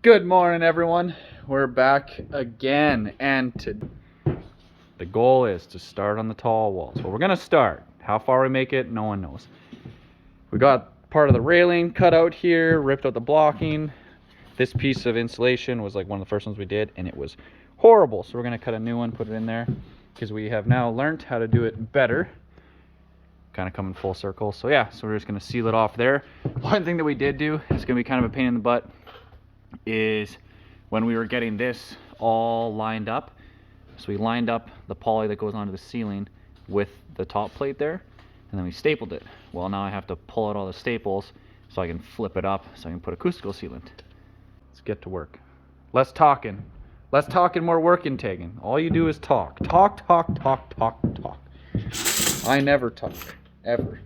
Good morning, everyone. We're back again, and the goal is to start on the tall wall. So we're gonna start. How far we make it, no one knows. We got part of the railing cut out here, ripped out the blocking. This piece of insulation was like one of the first ones we did, and it was horrible. So we're gonna cut a new one, put it in there, because we have now learned how to do it better. Kind of coming full circle. So yeah, so we're just gonna seal it off there. One thing that we did do, it's gonna be kind of a pain in the butt, is when we were getting this all lined up. So we lined up the poly that goes onto the ceiling with the top plate there, and then we stapled it. Well, now I have to pull out all the staples so I can flip it up so I can put acoustical sealant. Let's get to work. Less talking, more working, Tegan. All you do is talk. Talk. I never talk, ever.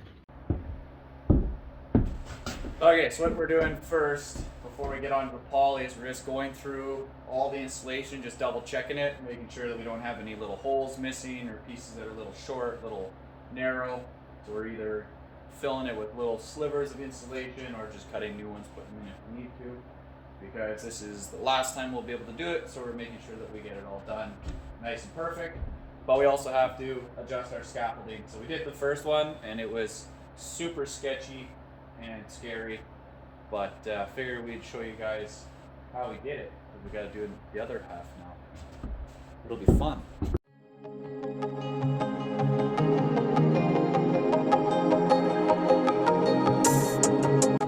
Okay, so what we're doing first, before we get on to the poly, is we're just going through all the insulation, just double checking it, making sure that we don't have any little holes missing or pieces that are a little short, a little narrow. So we're either filling it with little slivers of insulation or just cutting new ones, putting them in if we need to, because this is the last time we'll be able to do it, so we're making sure that we get it all done nice and perfect. But we also have to adjust our scaffolding. So we did the first one and it was super sketchy and scary, but figured we'd show you guys how we did it, because we got to do the other half now. It'll be fun.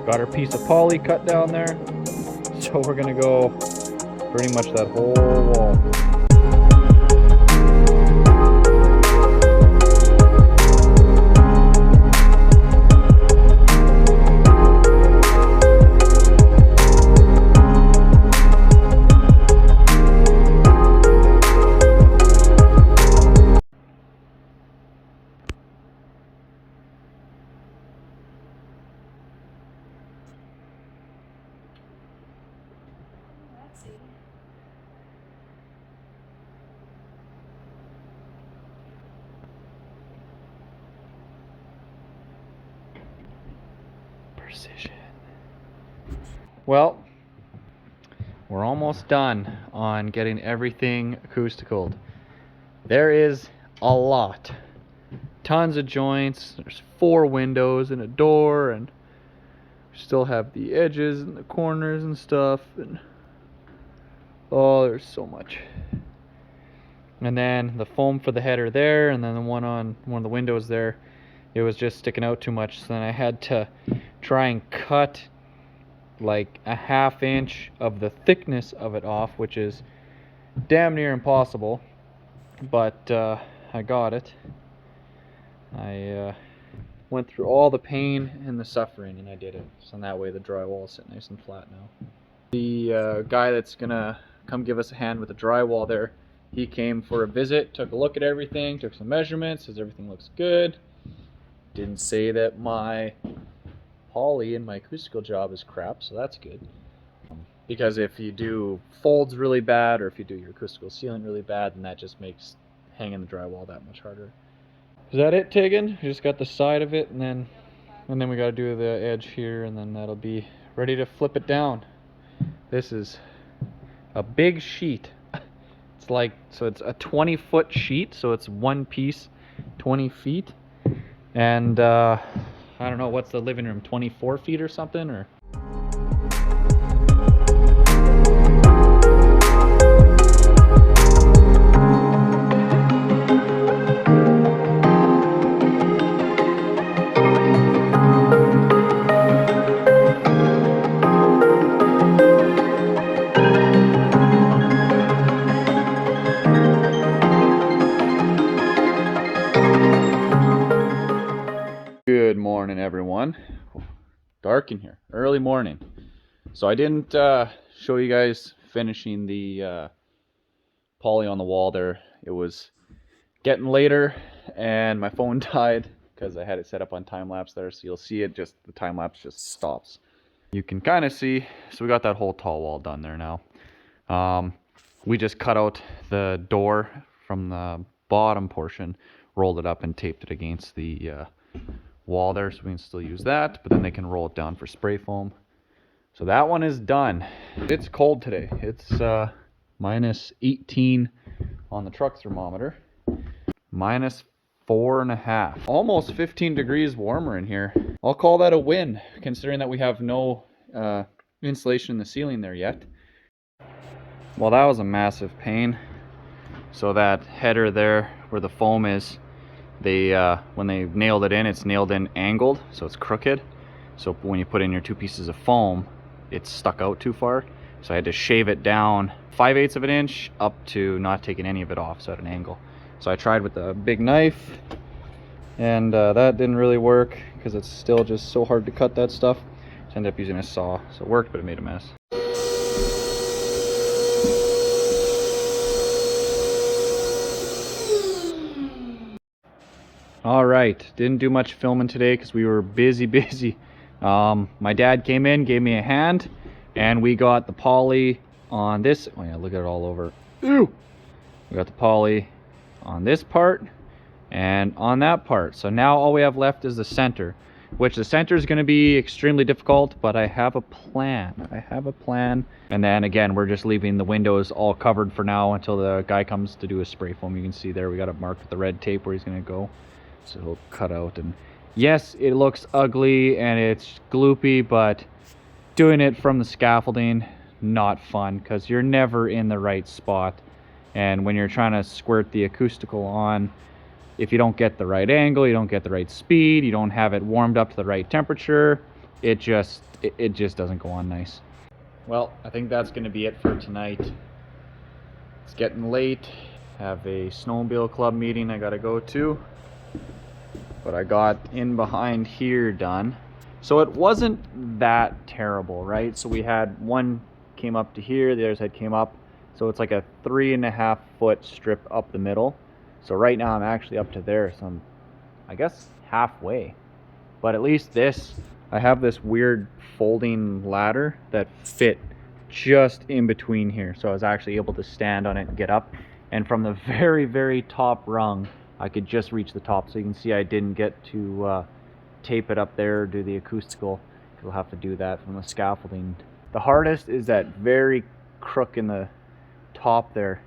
Got our piece of poly cut down there, so we're gonna go pretty much that whole wall. Precision. Well, we're almost done on getting everything acoustical. There is a lot. Tons of joints. There's 4 windows and a door, and we still have the edges and the corners and stuff, and oh, there's so much. And then the foam for the header there, and then the one on one of the windows there, it was just sticking out too much, so then I had to try and cut like a 1/2 inch of the thickness of it off, which is damn near impossible, but I got it. I went through all the pain and the suffering, and I did it. So that way the drywall is sitting nice and flat now. The guy that's gonna come give us a hand with the drywall there, he came for a visit, took a look at everything, took some measurements, says everything looks good. Didn't say that my poly and my acoustical job is crap, so that's good. Because if you do folds really bad, or if you do your acoustical sealant really bad, then that just makes hanging the drywall that much harder. Is that it, Tegan? You just got the side of it, and then we got to do the edge here, and then that'll be ready to flip it down. This is a big sheet. It's like, so it's a 20-foot sheet, so it's one piece, 20 feet. And I don't know, what's the living room, 24 feet or something, or? Good morning, everyone. Dark in here, early morning. So I didn't show you guys finishing the poly on the wall there. It was getting later and my phone died because I had it set up on time lapse there, so you'll see it, just the time lapse just stops. You can kind of see, so we got that whole tall wall done there now. We just cut out the door from the bottom portion, rolled it up and taped it against the wall there, so we can still use that, but then they can roll it down for spray foam. So that one is done. It's cold today. It's minus 18 on the truck thermometer. Minus 4.5. Almost 15 degrees warmer in here. I'll call that a win, considering that we have no insulation in the ceiling there yet. Well, that was a massive pain. So that header there where the foam is, they when they nailed it in, it's nailed in angled, so it's crooked. So when you put in your 2 pieces of foam, it's stuck out too far. So I had to shave it down 5/8 of an inch up to not taking any of it off, so at an angle. So I tried with a big knife, and that didn't really work because it's still just so hard to cut that stuff. So I ended up using a saw. So it worked, but it made a mess. All right, didn't do much filming today because we were busy. My dad came in, gave me a hand, and we got the poly on this. Oh yeah, look at it all over. Ew! We got the poly on this part and on that part. So now all we have left is the center, which the center is going to be extremely difficult, but I have a plan. And then again, we're just leaving the windows all covered for now until the guy comes to do a spray foam. You can see there we got it marked with the red tape where he's going to go. So he'll cut out, and yes, it looks ugly and it's gloopy, but doing it from the scaffolding, not fun, because you're never in the right spot. And when you're trying to squirt the acoustical on, if you don't get the right angle, you don't get the right speed, you don't have it warmed up to the right temperature, it just doesn't go on nice. Well, I think that's going to be it for tonight. It's getting late. Have a snowmobile club meeting I got to go to. But I got in behind here done. So it wasn't that terrible, right? So we had one came up to here, the other side came up. So it's like a 3.5 foot strip up the middle. So right now I'm actually up to there, so I'm, I guess, halfway. But at least this, I have this weird folding ladder that fit just in between here. So I was actually able to stand on it and get up. And from the very top rung, I could just reach the top. So you can see I didn't get to tape it up there or do the acoustical. You'll have to do that from the scaffolding. The hardest is that very crook in the top there.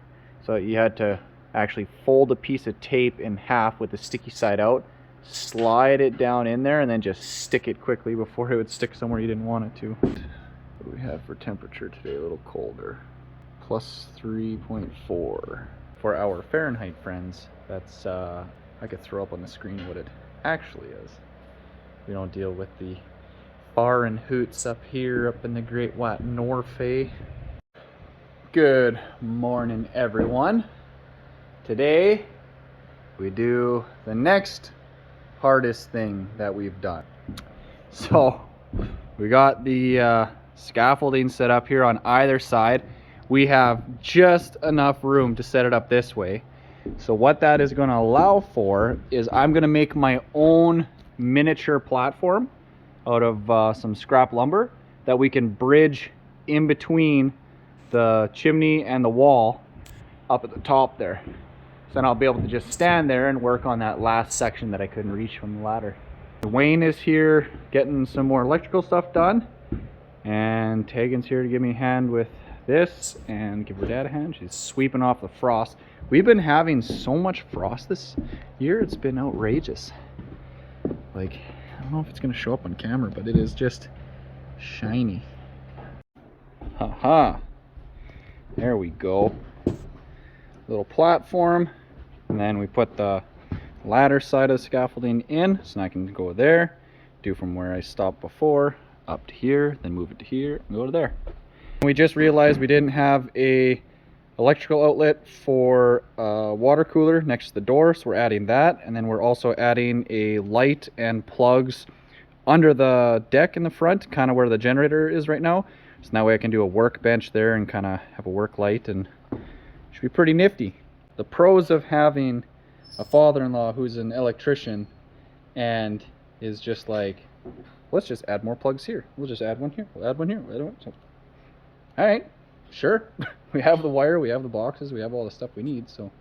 So you had to actually fold a piece of tape in half with the sticky side out, slide it down in there, and then just stick it quickly before it would stick somewhere you didn't want it to. What do we have for temperature today? A little colder. Plus 3.4. For our Fahrenheit friends, that's, I could throw up on the screen what it actually is. We don't deal with the Fahrenheits up here, up in the Great White North. Good morning, everyone. Today, we do the next hardest thing that we've done. So, we got the scaffolding set up here on either side. We have just enough room to set it up this way. So what that is going to allow for is I'm going to make my own miniature platform out of some scrap lumber that we can bridge in between the chimney and the wall up at the top there. So then I'll be able to just stand there and work on that last section that I couldn't reach from the ladder. Wayne is here getting some more electrical stuff done, and Tegan's here to give me a hand with this and give her dad a hand. She's sweeping off the frost. We've been having so much frost this year, it's been outrageous. Like, I don't know if it's gonna show up on camera, but it is just shiny. Haha, there we go. Little platform, and then we put the ladder side of the scaffolding in, so now I can go there, do from where I stopped before up to here, then move it to here and go to there. We just realized we didn't have a electrical outlet for a water cooler next to the door, so we're adding that, and then we're also adding a light and plugs under the deck in the front, kind of where the generator is right now. So that way I can do a workbench there and kind of have a work light, and it should be pretty nifty. The pros of having a father-in-law who's an electrician and is just like, let's just add more plugs here. We'll just add one here. We'll add one here. We'll add one. All right, sure. We have the wire, we have the boxes, we have all the stuff we need, so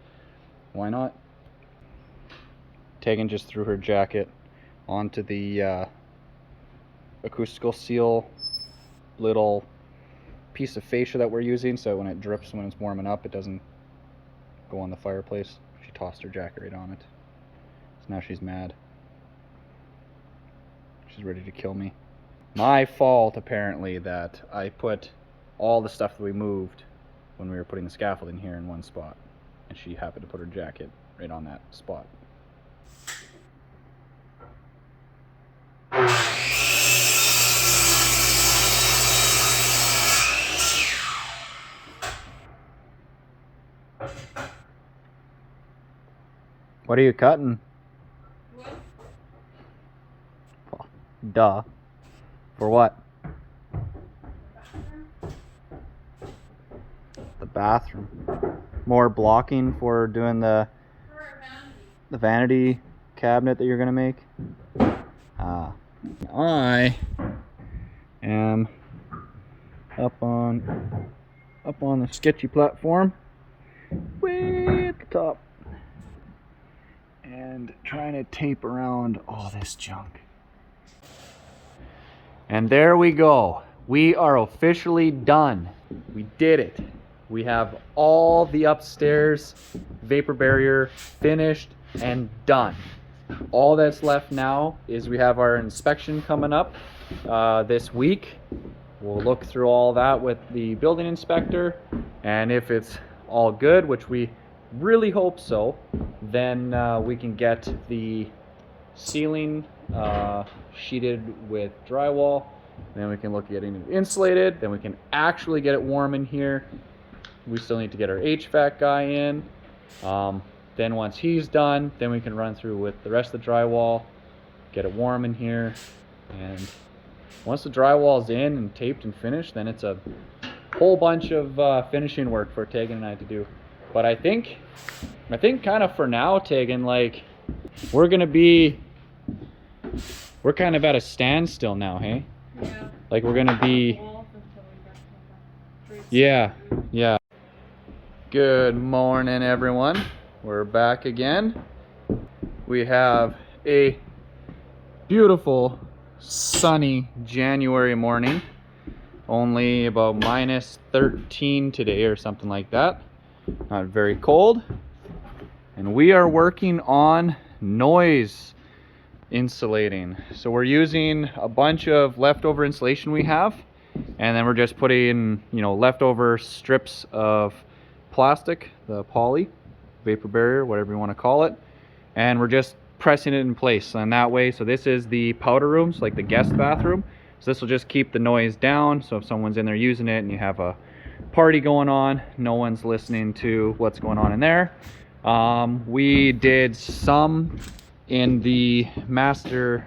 why not? Tegan just threw her jacket onto the acoustical seal little piece of fascia that we're using, so when it drips when it's warming up, it doesn't go on the fireplace. She tossed her jacket right on it. So now she's mad. She's ready to kill me. My fault, apparently, that I put all the stuff that we moved when we were putting the scaffolding here in one spot, and she happened to put her jacket right on that spot. What are you cutting? What? Oh, duh. For what? The bathroom. More blocking for doing the vanity cabinet that you're gonna make. Ah, I am up on the sketchy platform, way at the top, and trying to tape around all this junk. And there we go. We are officially done. We did it. We have all the upstairs vapor barrier finished and done. All that's left now is we have our inspection coming up this week. We'll look through all that with the building inspector, and if it's all good, which we really hope so, then we can get the ceiling sheeted with drywall. Then we can look at getting it insulated. Then we can actually get it warm in here. We still need to get our HVAC guy in. Then once he's done, then we can run through with the rest of the drywall, get it warm in here. And once the drywall's in and taped and finished, then it's a whole bunch of finishing work for Tegan and I to do. But I think kind of for now, Tegan, like we're kind of at a standstill now, hey? Yeah. Like we're gonna be. Yeah. Good morning, everyone. We're back again. We have a beautiful sunny January morning. Only about -13 today or something like that. Not very cold. And we are working on noise insulating. So we're using a bunch of leftover insulation we have, and then we're just putting, leftover strips of plastic, the poly, vapor barrier, whatever you want to call it, and we're just pressing it in place. And that way, so this is the powder rooms, like the guest bathroom. So this will just keep the noise down. So if someone's in there using it and you have a party going on, no one's listening to what's going on in there. We did some in the master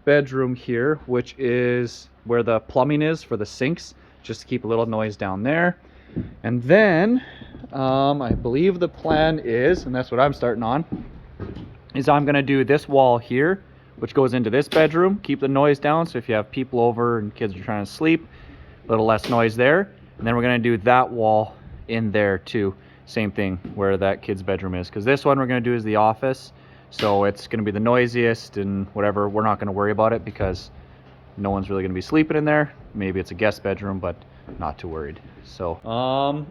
bedroom here, which is where the plumbing is for the sinks, just to keep a little noise down there. And then I believe the plan is, and that's what I'm starting on, is I'm gonna do this wall here, which goes into this bedroom, keep the noise down, so if you have people over and kids are trying to sleep, a little less noise there. And then we're gonna do that wall in there too, same thing where that kid's bedroom is, because this one we're gonna do is the office. So it's going to be the noisiest and whatever. We're not going to worry about it because no one's really going to be sleeping in there. Maybe it's a guest bedroom, but not too worried. So,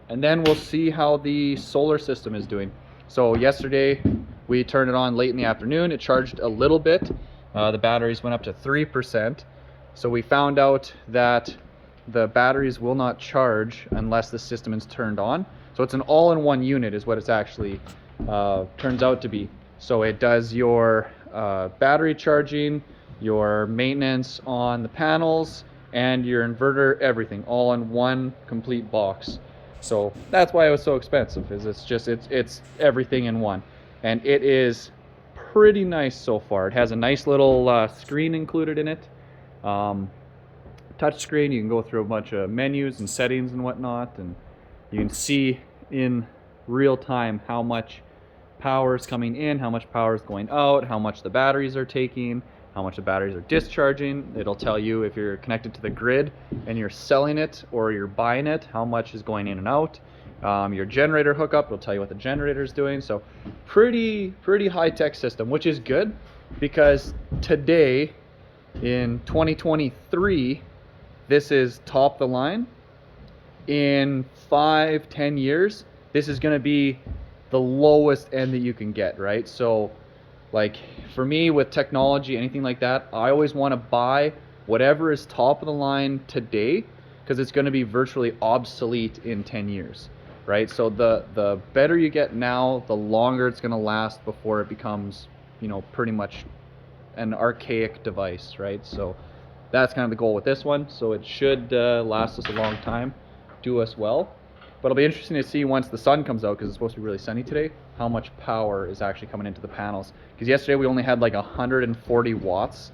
and then we'll see how the solar system is doing. So yesterday we turned it on late in the afternoon. It charged a little bit. The batteries went up to 3%. So we found out that the batteries will not charge unless the system is turned on. So it's an all-in-one unit is what it's actually turns out to be. So it does your battery charging, your maintenance on the panels, and your inverter, everything, all in one complete box. So that's why it was so expensive, is it's everything in one. And it is pretty nice so far. It has a nice little screen included in it. Touch screen, you can go through a bunch of menus and settings and whatnot, and you can see in real time how much power is coming in, how much power is going out, how much the batteries are taking, how much the batteries are discharging. It'll tell you if you're connected to the grid and you're selling it or you're buying it, how much is going in and out. Your generator hookup will tell you what the generator is doing. So pretty high-tech system, which is good because today in 2023, this is top of the line. In 5-10 years, this is going to be the lowest end that you can get, right? So like for me with technology, anything like that, I always want to buy whatever is top of the line today, because it's going to be virtually obsolete in 10 years, right? So the better you get now, the longer it's going to last before it becomes, you know, pretty much an archaic device, right? So that's kind of the goal with this one. So it should last us a long time, do us well. But it'll be interesting to see once the sun comes out, because it's supposed to be really sunny today, how much power is actually coming into the panels. Because yesterday we only had like 140 watts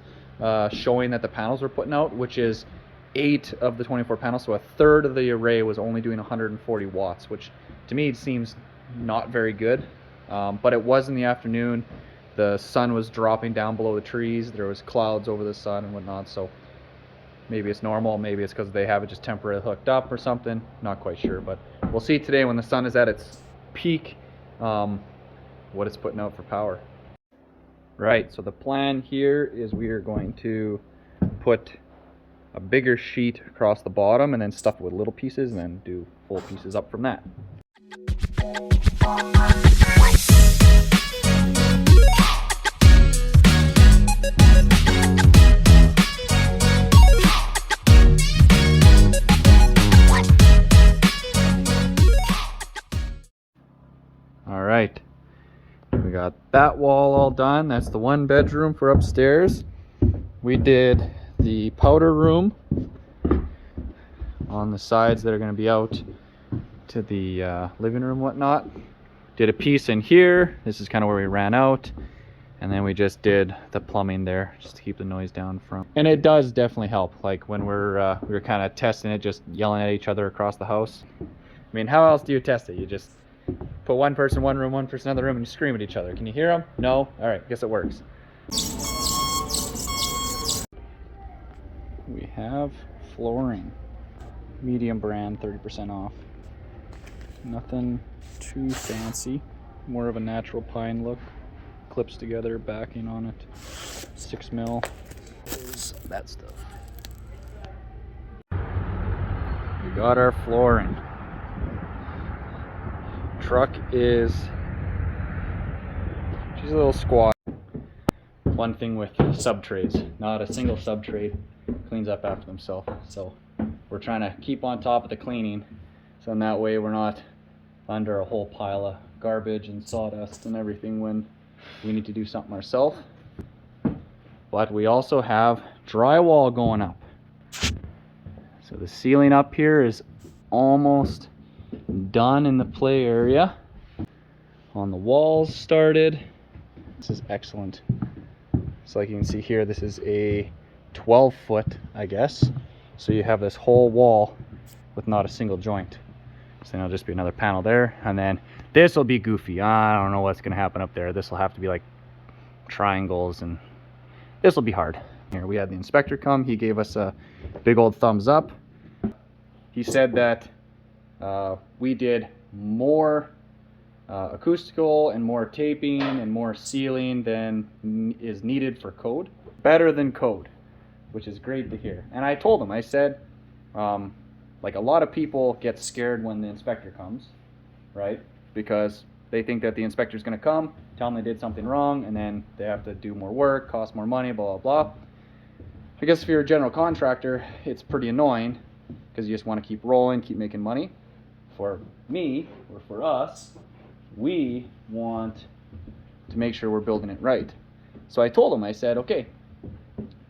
showing that the panels were putting out, which is 8 of the 24 panels. So a third of the array was only doing 140 watts, which to me seems not very good. But it was in the afternoon. The sun was dropping down below the trees. There was clouds over the sun and whatnot. So maybe it's normal, maybe it's because they have it just temporarily hooked up or something. Not quite sure, but we'll see today when the sun is at its peak what it's putting out for power. Right, so the plan here is we are going to put a bigger sheet across the bottom and then stuff it with little pieces and then do full pieces up from that. Alright, we got that wall all done. That's the 1 bedroom for upstairs. We did the powder room on the sides that are going to be out to the living room, whatnot. Did a piece in here. This is kind of where we ran out. And then we just did the plumbing there just to keep the noise down from. And it does definitely help. Like when we were kind of testing it, just yelling at each other across the house. I mean, how else do you test it? You just put one person in one room, one person in another room, and you scream at each other. Can you hear them? No? All right, guess it works. We have flooring. Medium brand, 30% off. Nothing too fancy. More of a natural pine look. Clips together, backing on it. 6 mil. That stuff. We got our flooring. Truck is, she's a little squat. One thing with sub trades, not a single sub trade cleans up after themselves. So we're trying to keep on top of the cleaning, so in that way we're not under a whole pile of garbage and sawdust and everything when we need to do something ourselves. But we also have drywall going up. So the ceiling up here is almost done in the play area. On the walls started. This is excellent. So like you can see here, this is a 12-foot, I guess. So you have this whole wall with not a single joint. So then it'll just be another panel there. And then this will be goofy. I don't know what's going to happen up there. This will have to be like triangles, and this will be hard. Here we had the inspector come. He gave us a big old thumbs up. He said that we did more acoustical and more taping and more sealing than is needed for code. Better than code, which is great to hear. And I told him, I said, like a lot of people get scared when the inspector comes, right? Because they think that the inspector's going to come, tell them they did something wrong, and then they have to do more work, cost more money, blah, blah, blah. I guess if you're a general contractor, it's pretty annoying because you just want to keep rolling, keep making money. For me, or for us, we want to make sure we're building it right. So I told him, I said, okay,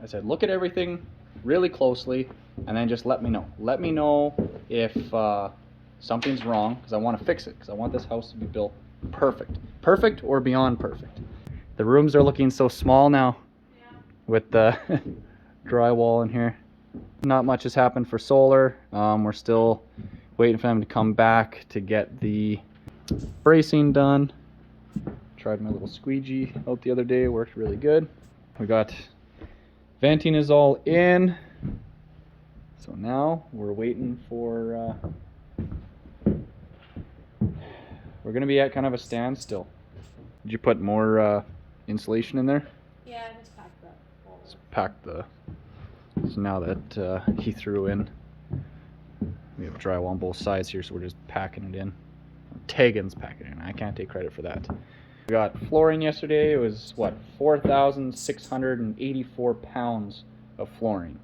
I said, look at everything really closely and then just let me know. Let me know if something's wrong, because I want to fix it, because I want this house to be built perfect. Perfect or beyond perfect. The rooms are looking so small now, yeah, with the drywall in here. Not much has happened for solar. We're still waiting for them to come back to get the bracing done. Tried my little squeegee out the other day, worked really good. We got venting is all in, so now we're waiting for we're gonna be at kind of a standstill. Did you put more insulation in there? Yeah, I just packed the walls. Just packed the So now that he threw in, we have drywall on both sides here, so we're just packing it in. Tegan's packing it in. I can't take credit for that. We got flooring yesterday. It was, what, 4,684 pounds of flooring.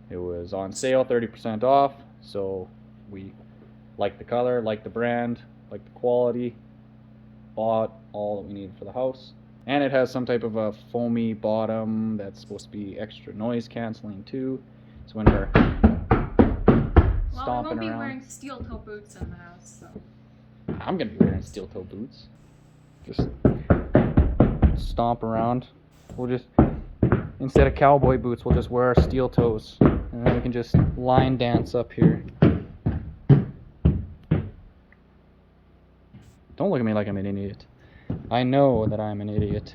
It was on sale, 30% off, so we like the color, like the brand, like the quality, bought all that we needed for the house. And it has some type of a foamy bottom that's supposed to be extra noise canceling too. So when we're stomping around. Well, we won't be wearing steel toe boots in the house, so. I'm gonna be wearing steel toe boots. Just stomp around. We'll just, instead of cowboy boots, we'll just wear our steel toes. And then we can just line dance up here. Don't look at me like I'm an idiot. I know that I'm an idiot.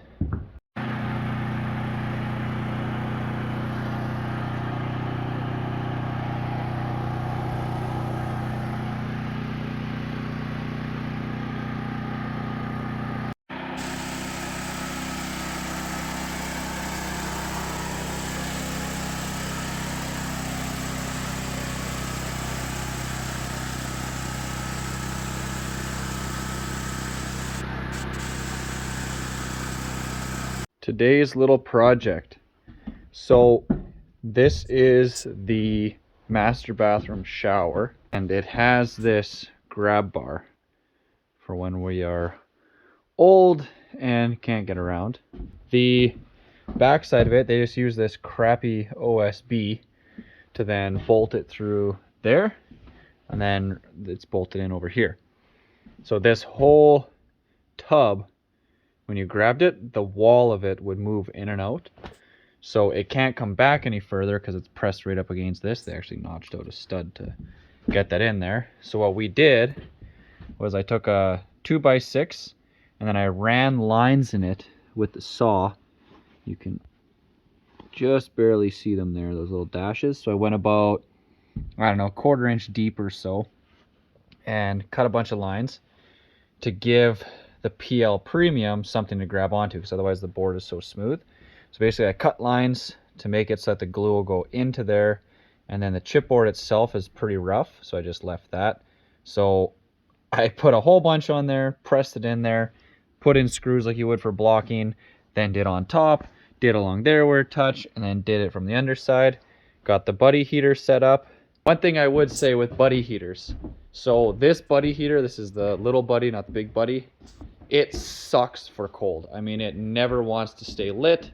Today's little project. So this is the master bathroom shower, and it has this grab bar for when we are old and can't get around. The back side of it, they just use this crappy OSB to then bolt it through there, and then it's bolted in over here. So this whole tub, when you grabbed it, the wall of it would move in and out. So it can't come back any further because it's pressed right up against this. They actually notched out a stud to get that in there. So what we did was I took a 2x6 and then I ran lines in it with the saw. You can just barely see them there, those little dashes. So I went about, I don't know, 1/4 inch deep or so and cut a bunch of lines to give the PL Premium something to grab onto, because otherwise the board is so smooth. So basically I cut lines to make it so that the glue will go into there, and then the chipboard itself is pretty rough, so I just left that. So I put a whole bunch on there, pressed it in there, put in screws like you would for blocking, then did on top, did along there where it touched, and then did it from the underside. Got the buddy heater set up. One thing I would say with buddy heaters, so this buddy heater, this is the little buddy, not the big buddy, it sucks for cold. I mean, it never wants to stay lit,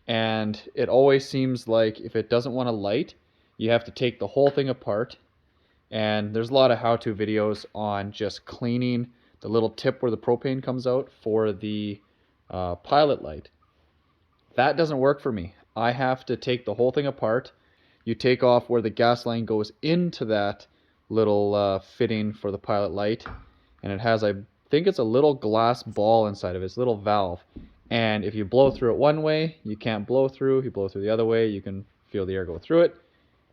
and it always seems like if it doesn't want to light, you have to take the whole thing apart. And there's a lot of how-to videos on just cleaning the little tip where the propane comes out for the pilot light. That doesn't work for me. I have to take the whole thing apart. You take off where the gas line goes into that little fitting for the pilot light, and it has, I think it's a little glass ball inside of it, it's a little valve, and if you blow through it one way, you can't blow through. If you blow through the other way, you can feel the air go through it.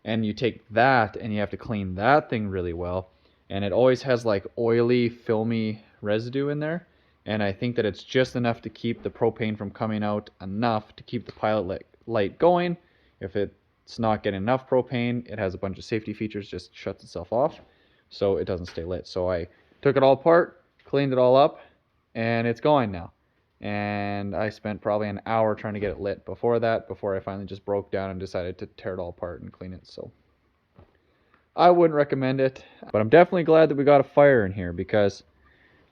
And you take that and you have to clean that thing really well, and it always has like oily, filmy residue in there, and I think that it's just enough to keep the propane from coming out, enough to keep the pilot light going. If it's not getting enough propane, it has a bunch of safety features, just shuts itself off, so it doesn't stay lit. So I took it all apart, cleaned it all up, and it's going now. And I spent probably an hour trying to get it lit before I finally just broke down and decided to tear it all apart and clean it. So I wouldn't recommend it, but I'm definitely glad that we got a fire in here, because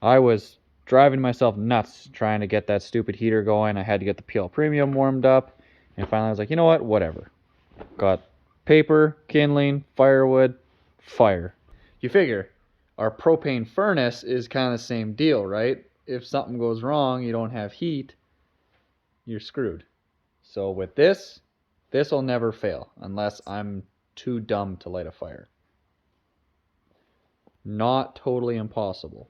I was driving myself nuts trying to get that stupid heater going. I had to get the PL Premium warmed up, and finally I was like, you know what, whatever. Got paper, kindling, firewood, fire. You figure our propane furnace is kind of the same deal, right? If something goes wrong, you don't have heat, you're screwed. So with this will never fail unless I'm too dumb to light a fire. Not totally impossible.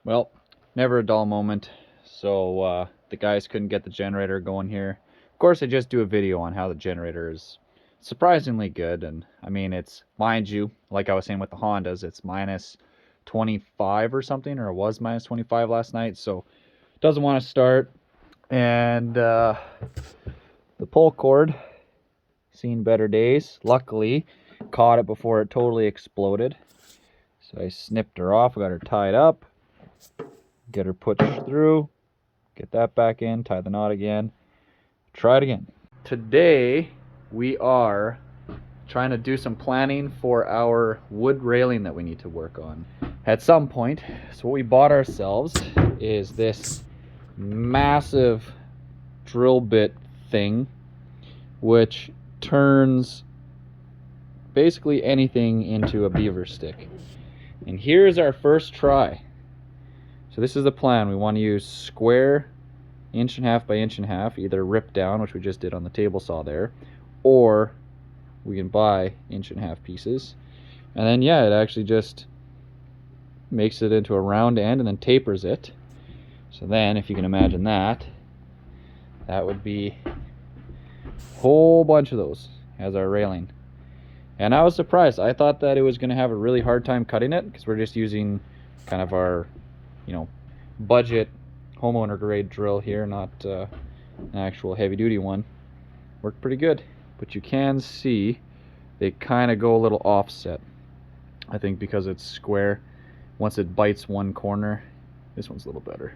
Well, never a dull moment. So the guys couldn't get the generator going here. Of course, I just do a video on how the generator is surprisingly good. And I mean, it's, mind you, like I was saying with the Hondas, it's minus 25 or something, or it was minus 25 last night, so it doesn't want to start. And the pull cord seen better days. Luckily, caught it before it totally exploded. So I snipped her off, got her tied up, get her pushed through, get that back in, tie the knot again, try it again. Today, we are trying to do some planning for our wood railing that we need to work on at some point. So what we bought ourselves is this massive drill bit thing, which turns basically anything into a beaver stick. And here's our first try. So this is the plan. We want to use square 1.5 by 1.5, either rip down, which we just did on the table saw there, or we can buy 1.5 pieces. And then yeah, it actually just makes it into a round end and then tapers it. So then, if you can imagine that, that would be a whole bunch of those as our railing. And I was surprised. I thought that it was going to have a really hard time cutting it because we're just using kind of our, you know, budget homeowner grade drill here, not an actual heavy duty one. Worked pretty good, but you can see they kind of go a little offset. I think because it's square, once it bites one corner, this one's a little better.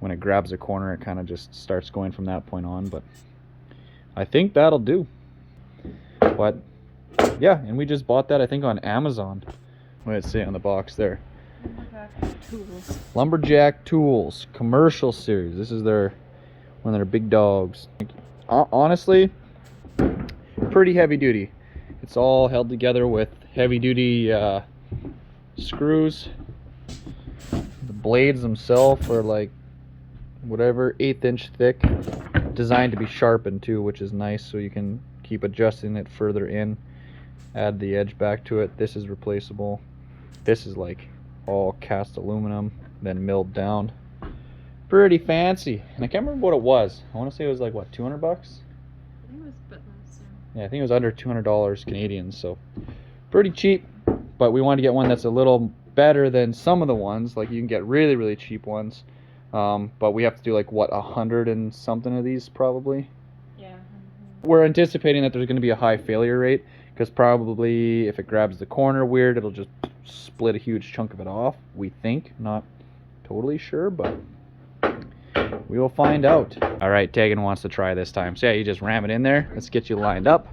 When it grabs a corner, it kind of just starts going from that point on, but I think that'll do. But yeah, and we just bought that, I think, on Amazon. What did it say on the box there? Lumberjack tools. Lumberjack Tools, commercial series. This is one of their big dogs. Honestly, pretty heavy duty. It's all held together with heavy duty screws. The blades themselves are like whatever 1/8 inch thick, designed to be sharpened too, which is nice, so you can keep adjusting it further in, add the edge back to it. This is replaceable. This is like all cast aluminum, then milled down. Pretty fancy. And I can't remember what it was. I want to say it was like, what, 200 bucks? I think it was a bit less. Yeah, I think it was under $200 Canadian, so pretty cheap. But we wanted to get one that's a little better than some of the ones. Like, you can get really, really cheap ones. But we have to do like, what, 100 and something of these probably? Yeah. We're anticipating that there's going to be a high failure rate, because probably if it grabs the corner weird, it'll just split a huge chunk of it off, we think. Not totally sure, but we will find out. All right, Tegan wants to try this time. So yeah, you just ram it in there. Let's get you lined up.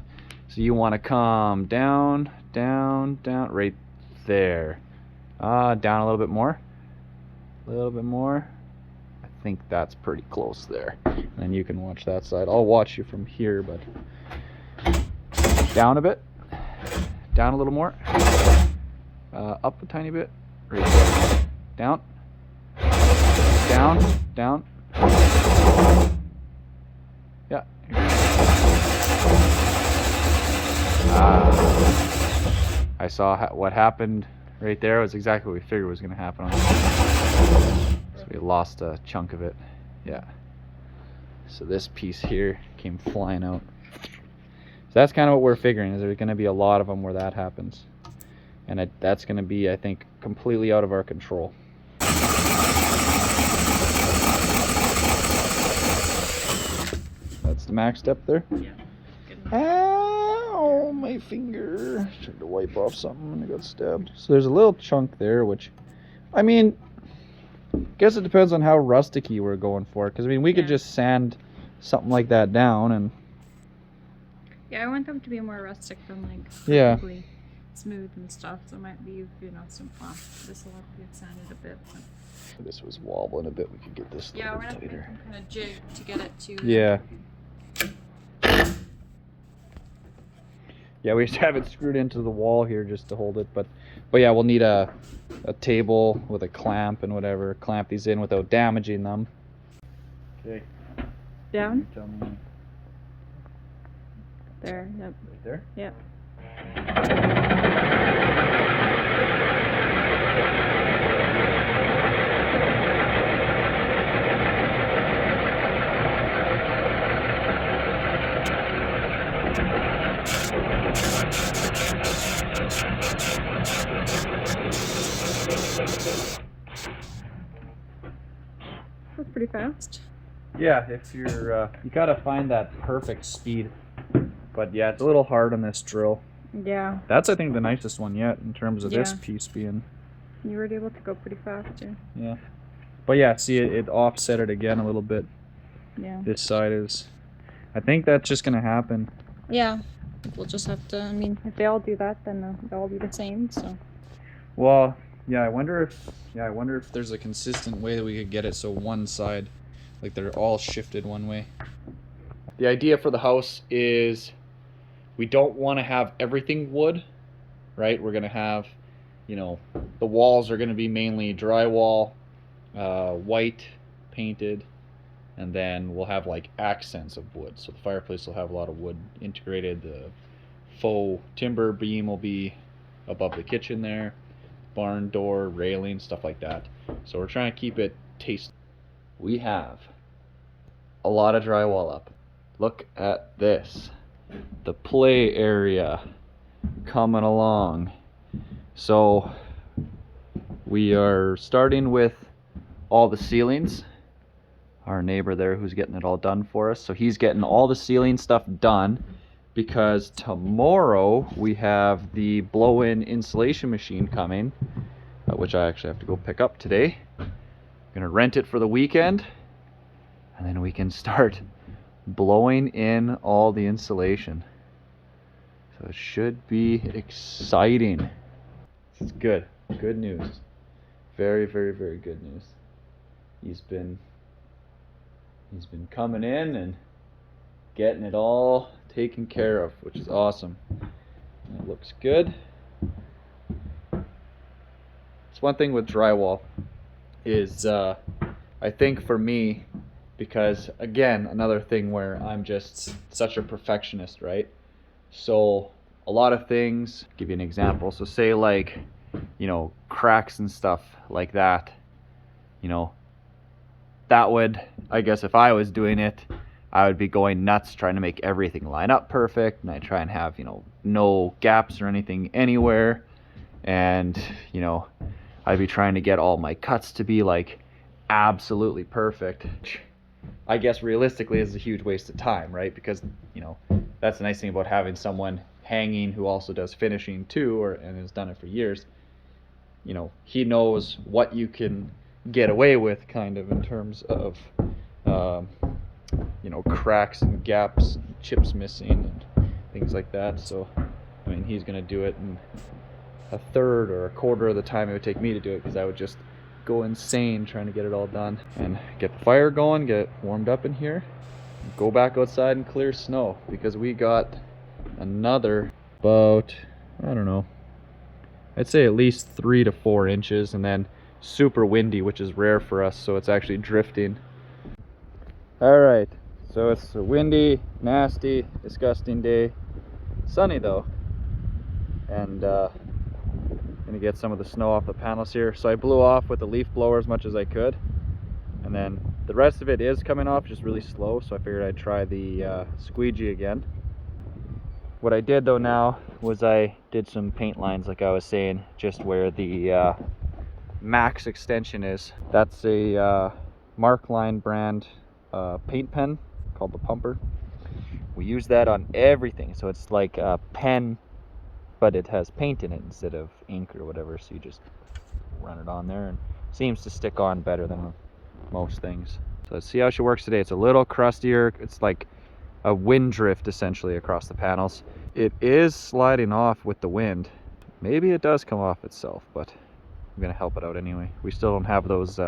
So you want to come down, down, down, right there. Down a little bit more. A little bit more. I think that's pretty close there. And then you can watch that side. I'll watch you from here, but down a bit. Down a little more. Up a tiny bit. Right there. Down. Down. Down. Yeah. I saw what happened right there. Was exactly what we figured was going to happen. So we lost a chunk of it. Yeah. So this piece here came flying out. So that's kind of what we're figuring, is there's going to be a lot of them where that happens. And that's going to be, I think, completely out of our control. That's the max step there. Yeah. Good. Ow, my finger. Tried to wipe off something and I got stabbed. So there's a little chunk there, which, I mean, I guess it depends on how rusticy we're going for. Because, I mean, we could just sand something like that down and... Yeah, I want them to be more rustic than like Yeah. smooth and stuff. So it might be, you know, some this will have to get sanded a bit. But... This was wobbling a bit. We could get this a yeah, little we're gonna bit have to make tighter. some kind of jig to get it to. Yeah. Yeah, we just have it screwed into the wall here just to hold it, but yeah, we'll need a table with a clamp and whatever. Clamp these in without damaging them. Okay. Down. Tell me. There. Yep. Right there? Yep. That's pretty fast. Yeah, if you're you gotta find that perfect speed. But yeah, it's a little hard on this drill. Yeah. That's, I think, the nicest one yet in terms of this Yeah. piece being. You were able to go pretty fast too. Yeah. But yeah, see, it offset it again a little bit. Yeah. This side is. I think that's just gonna happen. Yeah. We'll just have to. I mean, if they all do that, then they'll all be the same. So. Well, yeah, I wonder if there's a consistent way that we could get it so one side, like they're all shifted one way. The idea for the house is we don't want to have everything wood, right? We're going to have, the walls are going to be mainly drywall, white painted, and then we'll have like accents of wood. So the fireplace will have a lot of wood integrated. The faux timber beam will be above the kitchen there, barn door, railing, stuff like that. So we're trying to keep it tasteful. We have a lot of drywall up. Look at this. The play area coming along. So we are starting with all the ceilings. Our neighbor there who's getting it all done for us. So he's getting all the ceiling stuff done because tomorrow we have the blow-in insulation machine coming, which I actually have to go pick up today. I'm gonna rent it for the weekend and then we can start blowing in all the insulation. So it should be exciting. It's good news. Very, very, very good news. He's been coming in and getting it all taken care of, which is awesome. It looks good. It's one thing with drywall is I think for me, because again, another thing where I'm just such a perfectionist, right? So a lot of things, give you an example. So say like, cracks and stuff like that, that would, I guess if I was doing it, I would be going nuts trying to make everything line up perfect, and I try and have, no gaps or anything anywhere. And, I'd be trying to get all my cuts to be like absolutely perfect. I guess realistically is a huge waste of time, right? Because, that's the nice thing about having someone hanging who also does finishing too, and has done it for years. He knows what you can get away with kind of in terms of, cracks and gaps, and chips missing and things like that. So, I mean, he's going to do it in a third or a quarter of the time it would take me to do it, because I would just go insane trying to get it all done and get the fire going, get it warmed up in here, go back outside and clear snow, because we got another about, I don't know, I'd say at least 3 to 4 inches, and then super windy, which is rare for us, so it's actually drifting. All right, so it's a windy, nasty, disgusting day. Sunny though, and gonna get some of the snow off the panels here. So I blew off with the leaf blower as much as I could, and then the rest of it is coming off just really slow, so I figured I'd try the squeegee again. What I did though now was I did some paint lines, like I was saying, just where the max extension is. That's a Markline brand paint pen called the Pumper. We use that on everything, so it's like a pen, but it has paint in it instead of ink or whatever, so you just run it on there and it seems to stick on better than most things. So let's see how she works today. It's a little crustier. It's like a wind drift essentially across the panels. It is sliding off with the wind. Maybe it does come off itself, but I'm gonna help it out anyway. We still don't have those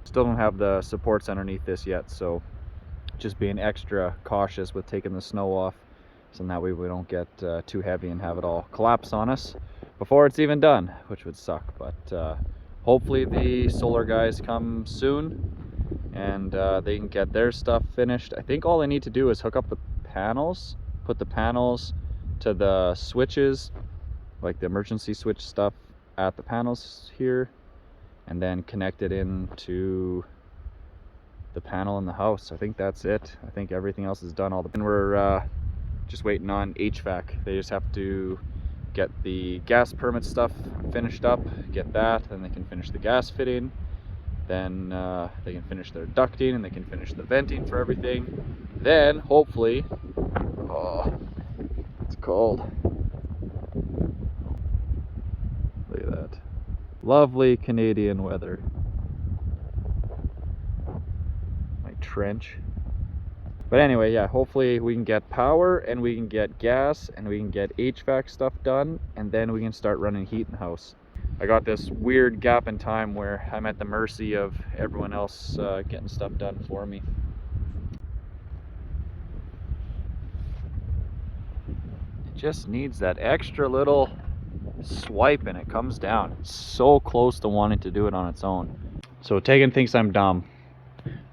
still don't have the supports underneath this yet, so just being extra cautious with taking the snow off, so that way we don't get too heavy and have it all collapse on us before it's even done, which would suck. But hopefully the solar guys come soon and they can get their stuff finished. I think all I need to do is hook up the panels, put the panels to the switches, like the emergency switch stuff at the panels here, and then connect it into the panel in the house. I think that's it. I think everything else is done. And we're just waiting on HVAC. They just have to get the gas permit stuff finished up, get that, and they can finish the gas fitting. Then they can finish their ducting and they can finish the venting for everything. Then hopefully, oh, it's cold. Look at that. Lovely Canadian weather. My trench. But anyway, yeah, hopefully we can get power and we can get gas and we can get HVAC stuff done, and then we can start running heat in the house. I got this weird gap in time where I'm at the mercy of everyone else getting stuff done for me. It just needs that extra little swipe and it comes down. It's so close to wanting to do it on its own. So Tegan thinks I'm dumb,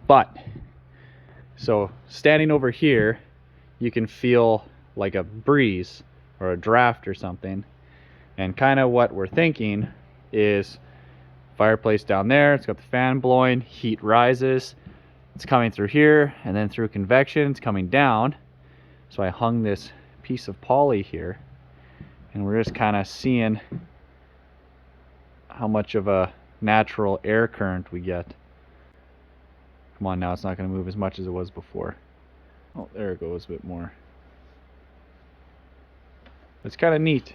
but so standing over here, you can feel like a breeze or a draft or something. And kind of what we're thinking is fireplace down there, it's got the fan blowing, heat rises, it's coming through here, and then through convection, it's coming down. So I hung this piece of poly here, and we're just kind of seeing how much of a natural air current we get. Come on now, it's not going to move as much as it was before. Oh, there it goes a bit more. It's kind of neat.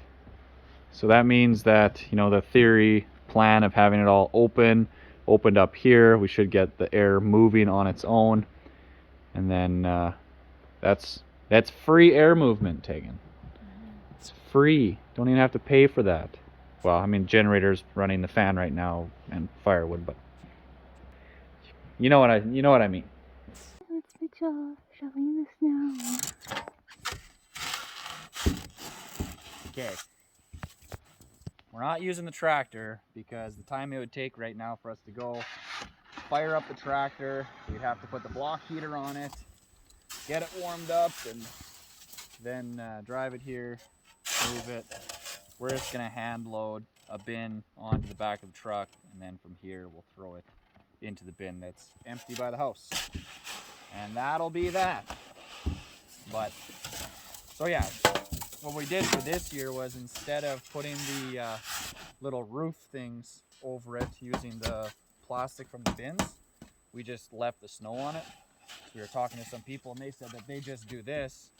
So that means that, you know, the theory plan of having it all opened up here, we should get the air moving on its own. And then that's free air movement, Tegan. It's free. Don't even have to pay for that. Well, I mean, generator's running the fan right now and firewood, but you know what I mean. It's Mitchell shoveling the snow. Okay. We're not using the tractor because the time it would take right now for us to go fire up the tractor, we'd have to put the block heater on it, get it warmed up, and then drive it here, move it. We're just gonna hand load a bin onto the back of the truck, and then from here we'll throw it into the bin that's empty by the house. And that'll be that. But, so yeah, what we did for this year was instead of putting the little roof things over it using the plastic from the bins, we just left the snow on it. We were talking to some people and they said that they just do this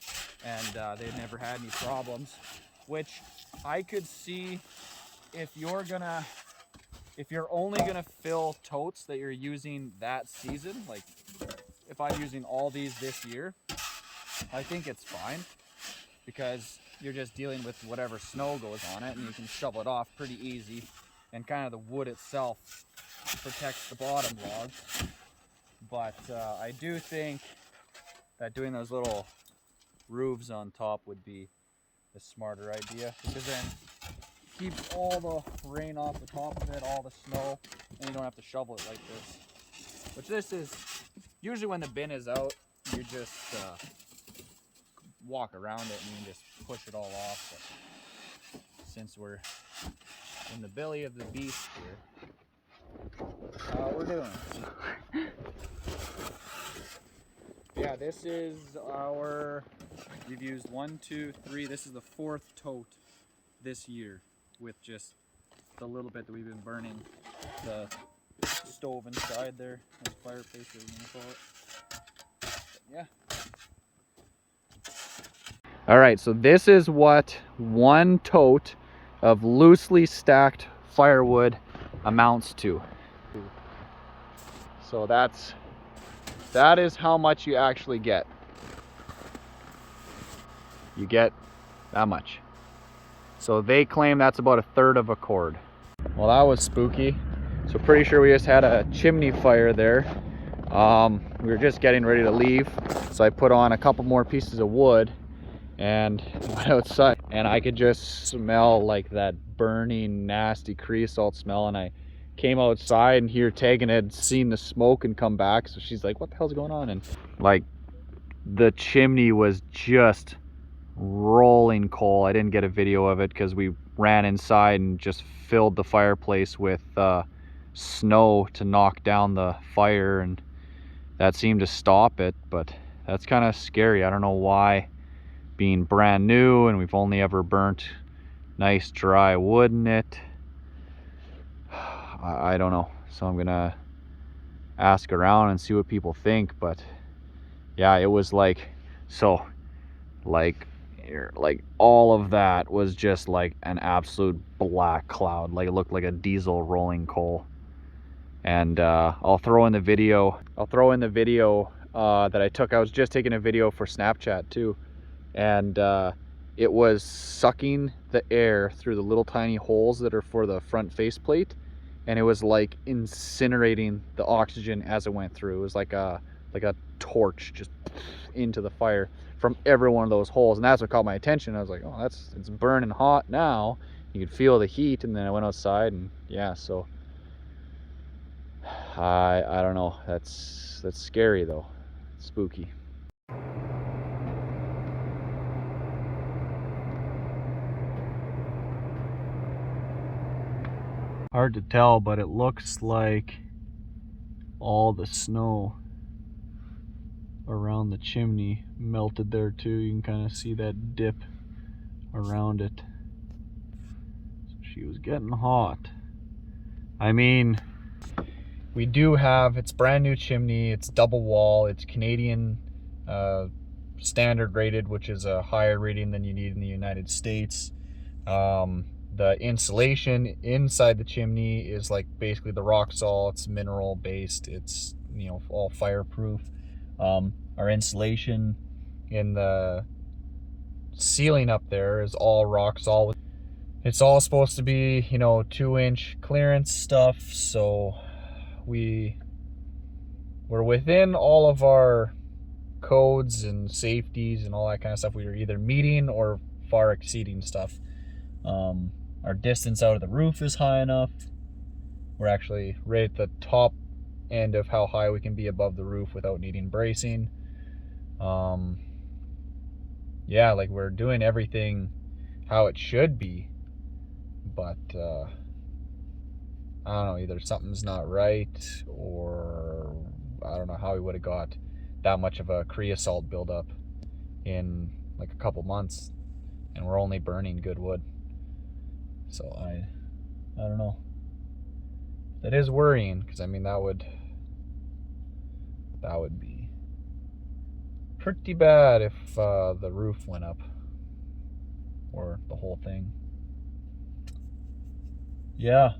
and they've never had any problems, which I could see if you're only gonna fill totes that you're using that season, like if I'm using all these this year, I think it's fine because you're just dealing with whatever snow goes on it and you can shovel it off pretty easy, and kind of the wood itself protects the bottom log. But I do think that doing those little roofs on top would be a smarter idea, because then keeps all the rain off the top of it, all the snow, and you don't have to shovel it like this. Which this is, usually when the bin is out, you just walk around it and you can just push it all off. But since we're in the belly of the beast here, that's how we're doing it. Yeah, this is we've used 1, 2, 3, this is the 4th tote this year, with just the little bit that we've been burning the stove inside there, or fireplace, whatever you want to call it. But yeah. Alright, so this is what 1 tote of loosely stacked firewood amounts to. So that is how much you actually get. You get that much. So they claim that's about 1/3 of a cord. Well, that was spooky. So pretty sure we just had a chimney fire there. We were just getting ready to leave, so I put on a couple more pieces of wood and went outside, and I could just smell like that burning, nasty creosote smell. And I came outside, and here Tegan had seen the smoke and come back, so she's like, "What the hell's going on?" And like the chimney was just rolling coal. I didn't get a video of it because we ran inside and just filled the fireplace with snow to knock down the fire, and that seemed to stop it. But that's kind of scary. I don't know why, being brand new and we've only ever burnt nice dry wood in it, I don't know. So I'm gonna ask around and see what people think. But yeah, it was like, so like all of that was just like an absolute black cloud. Like it looked like a diesel rolling coal. And I'll throw in the video that I took. I was just taking a video for Snapchat too, and it was sucking the air through the little tiny holes that are for the front faceplate, and it was like incinerating the oxygen as it went through. It was like a torch just into the fire from every one of those holes, and that's what caught my attention. I was like, oh, it's burning hot now. You could feel the heat. And then I went outside, and yeah, so I don't know. That's scary though. Spooky. Hard to tell, but it looks like all the snow around the chimney melted there too. You can kind of see that dip around it. So she was getting hot. I mean, we do have, it's brand new chimney, it's double wall, it's Canadian standard rated, which is a higher rating than you need in the United States. The insulation inside the chimney is like basically the rock salt. It's mineral based. It's, you know, all fireproof. Our insulation in the ceiling up there is all rock salt. It's all supposed to be, you know, 2-inch clearance stuff. So we're within all of our codes and safeties and all that kind of stuff. We are either meeting or far exceeding stuff. Our distance out of the roof is high enough. We're actually right at the top end of how high we can be above the roof without needing bracing. Yeah, like we're doing everything how it should be, but I don't know, either something's not right, or I don't know how we would have got that much of a creosote buildup in like a couple months, and we're only burning good wood. So I don't know. That is worrying, because I mean that would be pretty bad if the roof went up, or the whole thing. Yeah.